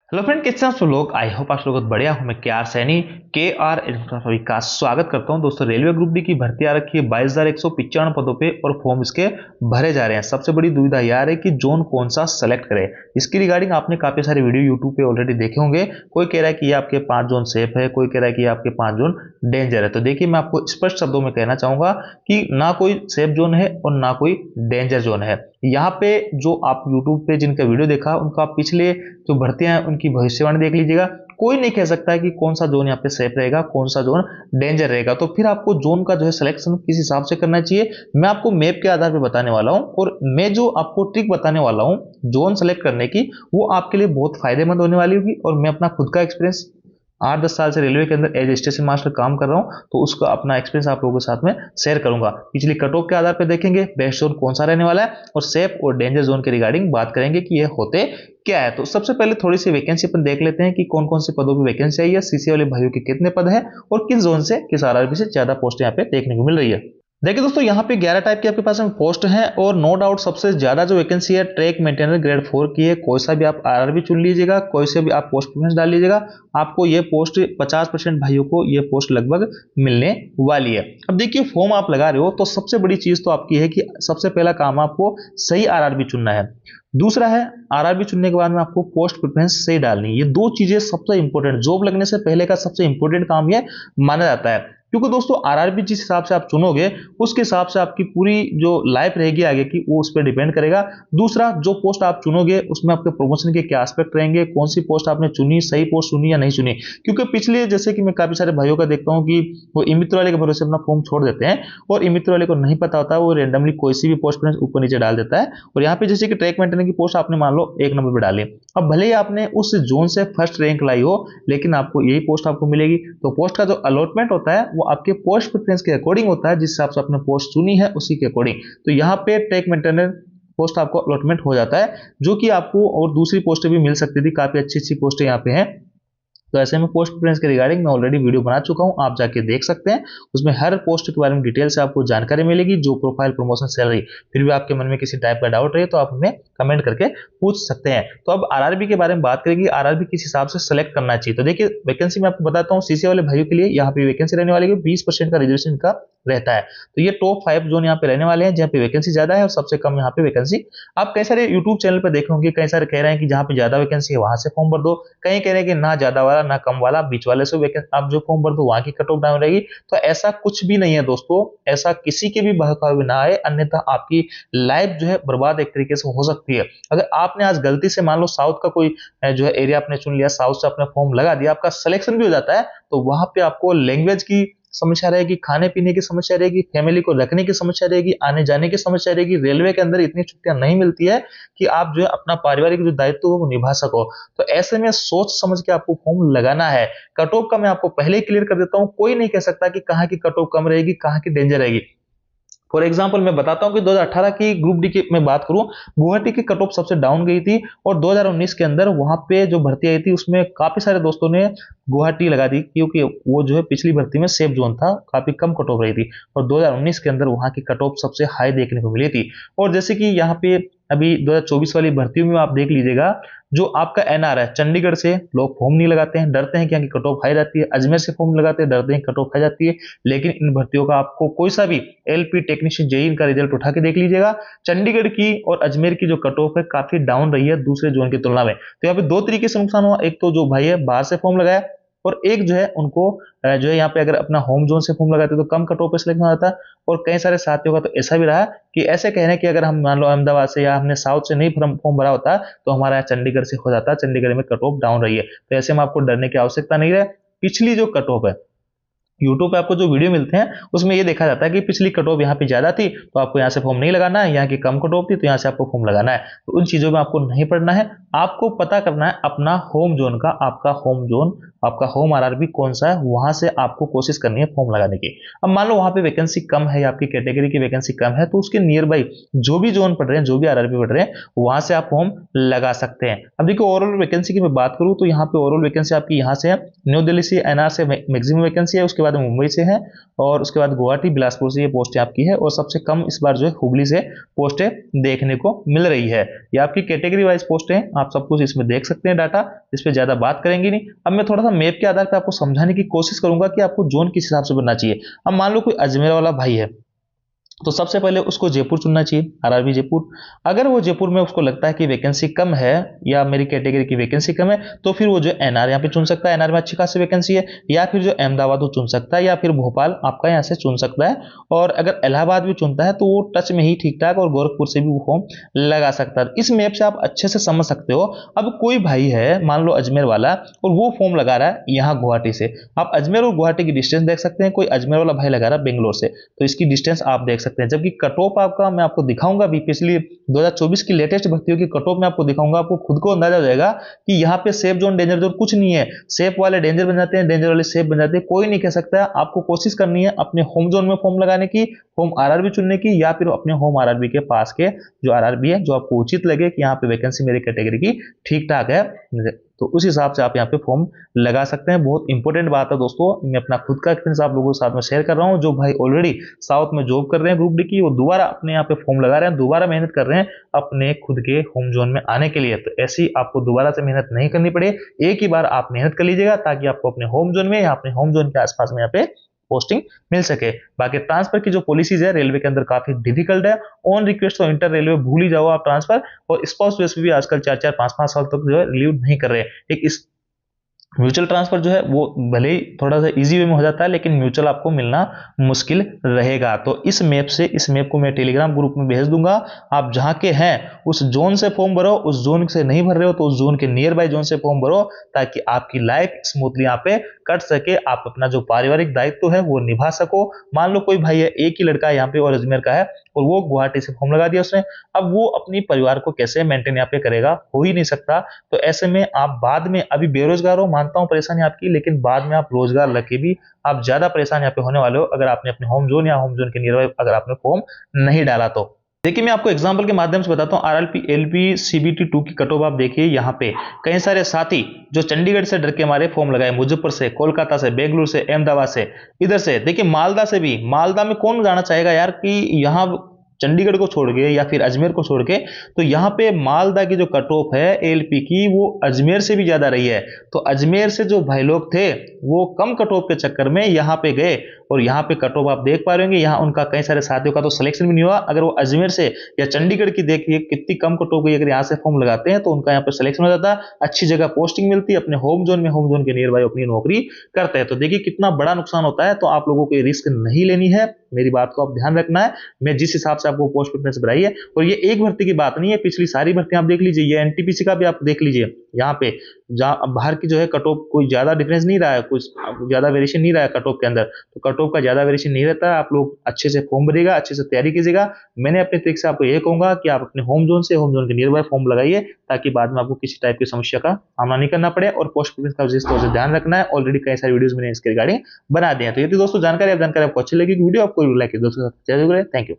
Hello friend, कैसे हैं आप सब लोग। आई होप आप सब लोग बढ़िया हो। मैं केआर सैनी केआर सभी का स्वागत करता हूं। दोस्तों, रेलवे ग्रुप डी की भर्ती आ रखी है 22,195 पदों पे और फॉर्म इसके भरे जा रहे हैं। सबसे बड़ी दुविधा यह आ रही है कि जोन कौन सा सेलेक्ट करे। इसकी रिगार्डिंग आपने काफी सारे वीडियो यूट्यूब पे ऑलरेडी देखे होंगे। कोई कह रहा है कि ये आपके 5 जोन सेफ है, कोई कह रहा है कि ये आपके 5 जोन डेंजर है। तो देखिए, मैं आपको स्पष्ट शब्दों में कहना चाहूंगा कि ना कोई सेफ जोन है और ना कोई डेंजर जोन है। यहाँ पे जो आप यूट्यूब पे जिनका वीडियो देखा उनका पिछले जो भर्तियां हैं उनकी भविष्यवाणी देख लीजिएगा। कोई नहीं कह सकता है कि कौन सा जोन यहाँ पे सेफ रहेगा, कौन सा जोन डेंजर रहेगा। तो फिर आपको जोन का जो है सिलेक्शन किस हिसाब से करना चाहिए, मैं आपको मैप के आधार पर बताने वाला हूं। और मैं जो आपको ट्रिक बताने वाला हूं जोन सेलेक्ट करने की, वो आपके लिए बहुत फायदेमंद होने वाली होगी। और मैं अपना खुद का एक्सपीरियंस 8-10 साल से रेलवे के अंदर एज स्टेशन मास्टर काम कर रहा हूं, तो उसका अपना एक्सपीरियंस आप लोगों के साथ में शेयर करूंगा। पिछली कट ऑफ के आधार पर देखेंगे बेस्ट जोन कौन सा रहने वाला है, और सेफ और डेंजर जोन के रिगार्डिंग बात करेंगे कि ये होते क्या है। तो सबसे पहले थोड़ी सी वैकेंसी अपन देख लेते हैं कि कौन कौन से पदों पर वैकेंसी आई है, सीसी वाले भाइयों के कितने पद है और किस जोन से किस आरआरबी से ज्यादा पोस्ट यहाँ पे देखने को मिल रही है। देखिए दोस्तों, यहाँ पे 11 टाइप के आपके पास में पोस्ट हैं और नो डाउट सबसे ज्यादा जो वैकेंसी है ट्रैक मेंटेनर ग्रेड 4 की है। कोई सा भी आप आरआरबी चुन लीजिएगा, कोई से भी आप पोस्ट प्रेफरेंस डाल लीजिएगा, आपको ये पोस्ट 50% भाइयों को ये पोस्ट लगभग मिलने वाली है। अब देखिए, फॉर्म आप लगा रहे हो तो सबसे बड़ी चीज तो आपकी है कि सबसे पहला काम आपको सही आरआरबी चुनना है। दूसरा है, आरआरबी चुनने के बाद में आपको पोस्ट प्रेफरेंस सही डालनी है। ये दो चीजें सबसे इंपॉर्टेंट, जॉब लगने से पहले का सबसे इंपॉर्टेंट काम ये माना जाता है। क्योंकि दोस्तों आरआरबी जिस हिसाब से आप चुनोगे उसके हिसाब से आपकी पूरी जो लाइफ रहेगी आगे की वो उस पर डिपेंड करेगा। दूसरा, जो पोस्ट आप चुनोगे उसमें आपके प्रमोशन के क्या एस्पेक्ट रहेंगे, कौन सी पोस्ट आपने चुनी, सही पोस्ट चुनी या नहीं चुनी। क्योंकि पिछले जैसे कि मैं काफी सारे भाइयों का देखता हूं कि वो ई मित्र वाले के भरोसे अपना फॉर्म छोड़ देते हैं और ई मित्र वाले को नहीं पता होता, वो रेंडमली कोई सी भी पोस्ट ऊपर नीचे डाल देता है। और यहाँ पे जैसे कि ट्रैक मेंटेनर की पोस्ट आपने मान लो 1 नंबर पे डाली, अब भले ही आपने उस जोन से फर्स्ट रैंक लाई हो, लेकिन आपको यही पोस्ट आपको मिलेगी। तो पोस्ट का जो अलॉटमेंट होता है वो आपके पोस्ट प्रेफरेंस के अकॉर्डिंग होता है, जिस हिसाब से आपने पोस्ट चुनी है उसी के अकॉर्डिंग। तो यहाँ पे ट्रैक मेंटेनर पोस्ट आपको अलॉटमेंट हो जाता है, जो कि आपको और दूसरी पोस्टें भी मिल सकती थी। काफी अच्छी अच्छी पोस्टें यहाँ पे हैं। तो ऐसे में पोस्ट प्रेफरेंस के रिगार्डिंग मैं ऑलरेडी वीडियो बना चुका हूं, आप जाके देख सकते हैं। उसमें हर पोस्ट के बारे में डिटेल से आपको जानकारी मिलेगी, जो प्रोफाइल, प्रमोशन, सैलरी। फिर भी आपके मन में किसी टाइप का डाउट रहे तो आप हमें कमेंट करके पूछ सकते हैं। तो अब आरआरबी के बारे में बात करेंगे, आरआरबी किस हिसाब से सेलेक्ट करना चाहिए। तो देखिए, वैकेंसी मैं आपको बताता हूँ। सीसी वाले भाइयों के लिए यहाँ पे वैकेंसी रहने वाली है 20% का रिजर्वेशन का रहता है। तो ये टॉप 5 जोन यहाँ पे रहने वाले हैं जहाँ पे वैकेंसी ज्यादा है और सबसे कम यहाँ पे वैकेंसी। आप कई सारे यूट्यूब चैनल पे देखे होंगे, कई सारे कह रहे हैं कि जहाँ पे ज्यादा वैकेंसी है वहां से फॉर्म भर दो, कहीं कह रहे हैं कि ना ज्यादा वाला ना कम वाला, बीच वाले से आप जो फॉर्म भर दो वहां की कट ऑफ डाउन रहेगी। तो ऐसा कुछ भी नहीं है दोस्तों, ऐसा किसी के भी बहकावे ना आए, अन्यथा आपकी लाइफ जो है बर्बाद एक तरीके से हो सकती है। अगर आपने आज गलती से मान लो साउथ का कोई जो है एरिया आपने चुन लिया, साउथ से आपने फॉर्म लगा दिया, आपका सिलेक्शन भी हो जाता है, तो वहां पे आपको लैंग्वेज की समस्या रहेगी, खाने पीने की समस्या रहेगी, फैमिली को रखने की समस्या रहेगी, आने जाने की समस्या रहेगी। रेलवे के अंदर इतनी छुट्टियां नहीं मिलती है कि आप जो है अपना पारिवारिक जो दायित्व हो वो निभा सको। तो ऐसे में सोच समझ के आपको फॉर्म लगाना है। कट ऑफ का मैं आपको पहले ही क्लियर कर देता हूं, कोई नहीं कह सकता कि कहां की कट ऑफ कम रहेगी, कहां की डेंजर रहेगी। फॉर एग्जाम्पल मैं बताता हूं कि 2018 की ग्रुप डी की मैं बात करूं, गुवाहाटी की कट ऑफ सबसे डाउन गई थी और 2019 के अंदर वहां पे जो भर्ती आई थी उसमें काफी सारे दोस्तों ने गुवाहाटी लगा दी, क्योंकि वो जो है पिछली भर्ती में सेफ जोन था, काफी कम कट ऑफ रही थी। और 2019 के अंदर वहां की कट ऑफ सबसे हाई देखने को मिली थी। और जैसे कि यहाँ पे अभी 2024 वाली भर्तियों में आप देख लीजिएगा, जो आपका एनआर है, चंडीगढ़ से लोग फॉर्म नहीं लगाते हैं, डरते हैं कि यहाँ की कट ऑफ हाई जाती है। अजमेर से फॉर्म लगाते हैं, डरते हैं कट ऑफ हाई जाती है। लेकिन इन भर्तियों का आपको कोई सा भी एलपी, टेक्नीशियन, जेई का रिजल्ट उठा के देख लीजिएगा, चंडीगढ़ की और अजमेर की जो कट ऑफ है काफी डाउन रही है दूसरे जोन की तुलना में। तो यहाँ पे दो तरीके से नुकसान हुआ, एक तो जो भाई है बाहर से फॉर्म लगाया, और एक जो है उनको जो है यहाँ पे अगर अपना होम जोन से फॉर्म लगाते तो कम कट ऑफ पे सिलेक्शन हो जाता। और कई सारे साथियों का तो ऐसा भी रहा कि ऐसे कह रहे हैं कि अगर हम मान लो अहमदाबाद से या हमने साउथ से नहीं फॉर्म भरा होता तो हमारा यहाँ चंडीगढ़ से हो जाता, चंडीगढ़ में कट ऑफ डाउन रही है। तो ऐसे में आपको डरने की आवश्यकता नहीं है। पिछली जो कट ऑफ है, यूट्यूब पे आपको जो वीडियो मिलते हैं उसमें ये देखा जाता है कि पिछली कट ऑफ यहाँ पे ज्यादा थी तो आपको यहाँ से फॉर्म नहीं लगाना है, यहाँ की कम कट ऑफ थी तो यहाँ से आपको फॉर्म लगाना है। तो उन चीजों में आपको नहीं पढ़ना है, आपको पता करना है अपना होम जोन का, आपका होम जोन आपका होम आरआरबी कौन सा है, वहां से आपको कोशिश करनी है फॉर्म लगाने की। अब मान लो वहां पे वैकेंसी कम है या आपकी कैटेगरी की वैकेंसी कम है, तो उसके नियर बाई जो भी जोन पढ़ रहे हैं, जो भी आरआरबी पढ़ रहे हैं, वहां से आप फॉर्म लगा सकते हैं। अब देखिए ओवरऑल वैकेंसी की मैं बात करूं तो यहाँ पे ओवरऑल वैकेंसी आपकी यहाँ से है, न्यू दिल्ली से एनआर से मैक्सिमम वैकेंसी है, उसके बाद मुंबई से है, और उसके बाद गुवाहाटी बिलासपुर से ये पोस्टें आपकी है, और सबसे कम इस बार जो है हुगली से पोस्टें देखने को मिल रही है। ये आपकी कैटेगरी वाइज पोस्ट है, आप सब कुछ इसमें देख सकते हैं डाटा, इस पर ज्यादा बात करेंगे नहीं। अब मैं थोड़ा सा मैप के आधार पर आपको समझाने की कोशिश करूंगा कि आपको जोन किस हिसाब से बनना चाहिए। अब मान लो कोई अजमेर वाला भाई है, तो सबसे पहले उसको जयपुर चुनना चाहिए, आरआरबी जयपुर। अगर वो जयपुर में उसको लगता है कि वैकेंसी कम है या मेरी कैटेगरी की वैकेंसी कम है, तो फिर वो जो एनआर यहाँ पे चुन सकता है, एनआर में अच्छी खासी वैकेंसी है, या फिर जो अहमदाबाद वो चुन सकता है, या फिर भोपाल आपका यहाँ से चुन सकता है। और अगर इलाहाबाद भी चुनता है तो वो टच में ही ठीक ठाक, और गोरखपुर से भी वो फॉर्म लगा सकता है। इस मैप से आप अच्छे से समझ सकते हो। अब कोई भाई है मान लो अजमेर वाला, और वो फॉर्म लगा रहा है यहाँ गुवाहाटी से, आप अजमेर और गुवाहाटी की डिस्टेंस देख सकते हैं। कोई अजमेर वाला भाई लगा रहा है बेंगलोर से, तो इसकी डिस्टेंस आप देख सकते हैं। जबकि कट ऑफ आपका मैं आपको दिखाऊंगा भी, पिछली 2024 की लेटेस्ट भर्तियों की कट ऑफ में आपको दिखाऊंगा, आपको खुद को अंदाजा हो जाएगा कि यहाँ पे सेफ जोन डेंजर जोन कुछ नहीं है। सेफ वाले डेंजर बन जाते हैं, डेंजर वाले सेफ बन जाते हैं, कोई नहीं कह सकता। आपको कोशिश करनी है अपने होम जोन में फॉर्म लगाने की, होम आरआरबी चुनने की, या फिर अपने होम आरआरबी के पास के जो आरआरबी है, जो आपको उचित लगे कि यहाँ पे वैकेंसी मेरी कैटेगरी की ठीक ठाक है, तो उस हिसाब से आप यहाँ पे फॉर्म लगा सकते हैं। बहुत इंपॉर्टेंट बात है दोस्तों, मैं अपना खुद का एक्सपीरियंस आप लोगों के साथ में शेयर कर रहा हूँ। जो भाई ऑलरेडी साउथ में जॉब कर रहे हैं ग्रुप डी की, वो दोबारा अपने यहाँ पे फॉर्म लगा रहे हैं, दोबारा मेहनत कर रहे हैं अपने खुद के होम जोन में आने के लिए। तो ऐसी आपको दोबारा से मेहनत नहीं करनी पड़े, एक ही बार आप मेहनत कर लीजिएगा, ताकि आपको अपने होम जोन में या अपने होम जोन के आसपास में यहाँ पे पोस्टिंग मिल सके। बाकी ट्रांसफर की जो पॉलिसीज है रेलवे के अंदर काफी डिफिकल्ट है। ऑन रिक्वेस्ट तो इंटर रेलवे भूल ही जाओ आप ट्रांसफर, और स्पाउस बेस पे भी आजकल 4-4 5-5 साल तक जो है रिलीव नहीं कर रहे हैं। एक इस म्यूचुअल ट्रांसफर जो है वो भले ही थोड़ा सा इजी वे में हो जाता है, लेकिन म्यूचुअल आपको मिलना मुश्किल रहेगा। तो इस मैप को मैं टेलीग्राम ग्रुप में भेज दूंगा। आप जहां के हैं उस जोन से फॉर्म भरो, उस जोन से नहीं भर रहे हो तो उस जोन के नियर बाय जोन से फॉर्म भरो, ताकि आपकी लाइफ स्मूथली यहाँ पे कट सके, आप अपना जो पारिवारिक दायित्व है वो निभा सको। मान लो कोई भाई है, एक ही लड़का है यहाँ पे और अजमेर का है, और वो गुवाहाटी से फॉर्म लगा दिया उसने, अब वो अपनी परिवार को कैसे मेंटेन यहाँ पे करेगा, हो ही नहीं सकता। तो ऐसे में आप बाद में, अभी बेरोजगार हो, मानता हूं परेशानी आपकी, लेकिन बाद में आप रोजगार लगे भी आप ज्यादा परेशान यहाँ पे होने वाले हो, अगर आपने अपने होम जोन या होम जोन के नियर अगर आपने फॉर्म नहीं डाला तो। देखिए मैं आपको एग्जांपल के माध्यम से बताता हूं, आरएलपी एलपी सीबीटी 2 की कट ऑफ आप देखिए। यहाँ पे कई सारे साथी जो चंडीगढ़ से डर के मारे फॉर्म लगाए, मुजफ्फर से, कोलकाता से, बेंगलुरु से, अहमदाबाद से, इधर से देखिए मालदा से भी। मालदा में कौन जाना चाहेगा यार कि यहाँ चंडीगढ़ को छोड़ के या फिर अजमेर को छोड़ के, तो यहाँ पे मालदा की जो कट ऑफ है एलपी की, वो अजमेर से भी ज्यादा रही है। तो अजमेर से जो भाई लोग थे वो कम कट ऑफ के चक्कर में यहाँ पे गए, और यहाँ पे कट ऑफ आप देख पा रहे होंगे। यहाँ उनका कई सारे साथियों का तो सिलेक्शन भी नहीं हुआ। अगर वो अजमेर से या चंडीगढ़ की देखिए कितनी कम कट ऑफ गई, अगर यहाँ से फॉर्म लगाते हैं तो उनका यहाँ पे सिलेक्शन हो जाता, अच्छी जगह पोस्टिंग मिलती, अपने होम जोन में, होम जोन के नियर बाय अपनी नौकरी करते हैं। तो देखिए कितना बड़ा नुकसान होता है। तो आप लोगों को ये रिस्क नहीं लेनी है, मेरी बात को आप ध्यान रखना है। मैं जिस हिसाब से आपको पोस्ट प्रेफरेंस बनाई है, और ये एक भर्ती की बात नहीं है, पिछली सारी भर्तियां आप देख लीजिए, ये एनटीपीसी का भी आप देख लीजिए। यहाँ पे जहां बाहर की जो है कट ऑफ कोई ज्यादा डिफरेंस नहीं रहा है, कुछ ज्यादा वेरिएशन नहीं रहा है कट ऑफ के अंदर। तो कट ऑफ का ज्यादा वेरिएशन नहीं रहता है। आप लोग अच्छे से फॉर्म भरिएगा, अच्छे से तैयारी कीजिएगा। मैंने अपने तरीके से आपको ये कहूंगा कि आप अपने होम जोन से, होम जोन के नियर बाय फॉर्म लगाइए, ताकि बाद में आपको किसी टाइप की समस्या का सामना नहीं करना पड़े। और पोस्ट प्रेफरेंस का जिस तरह से ध्यान रखना है, ऑलरेडी कई सारी वीडियोस मैंने इसके रिगार्डिंग बना दिए हैं। तो ये थी दोस्तों जानकारी, आप जानकारी आपको अच्छी लगी, वीडियो आपको लाइक दोस्तों के साथ शेयर करें। Thank you.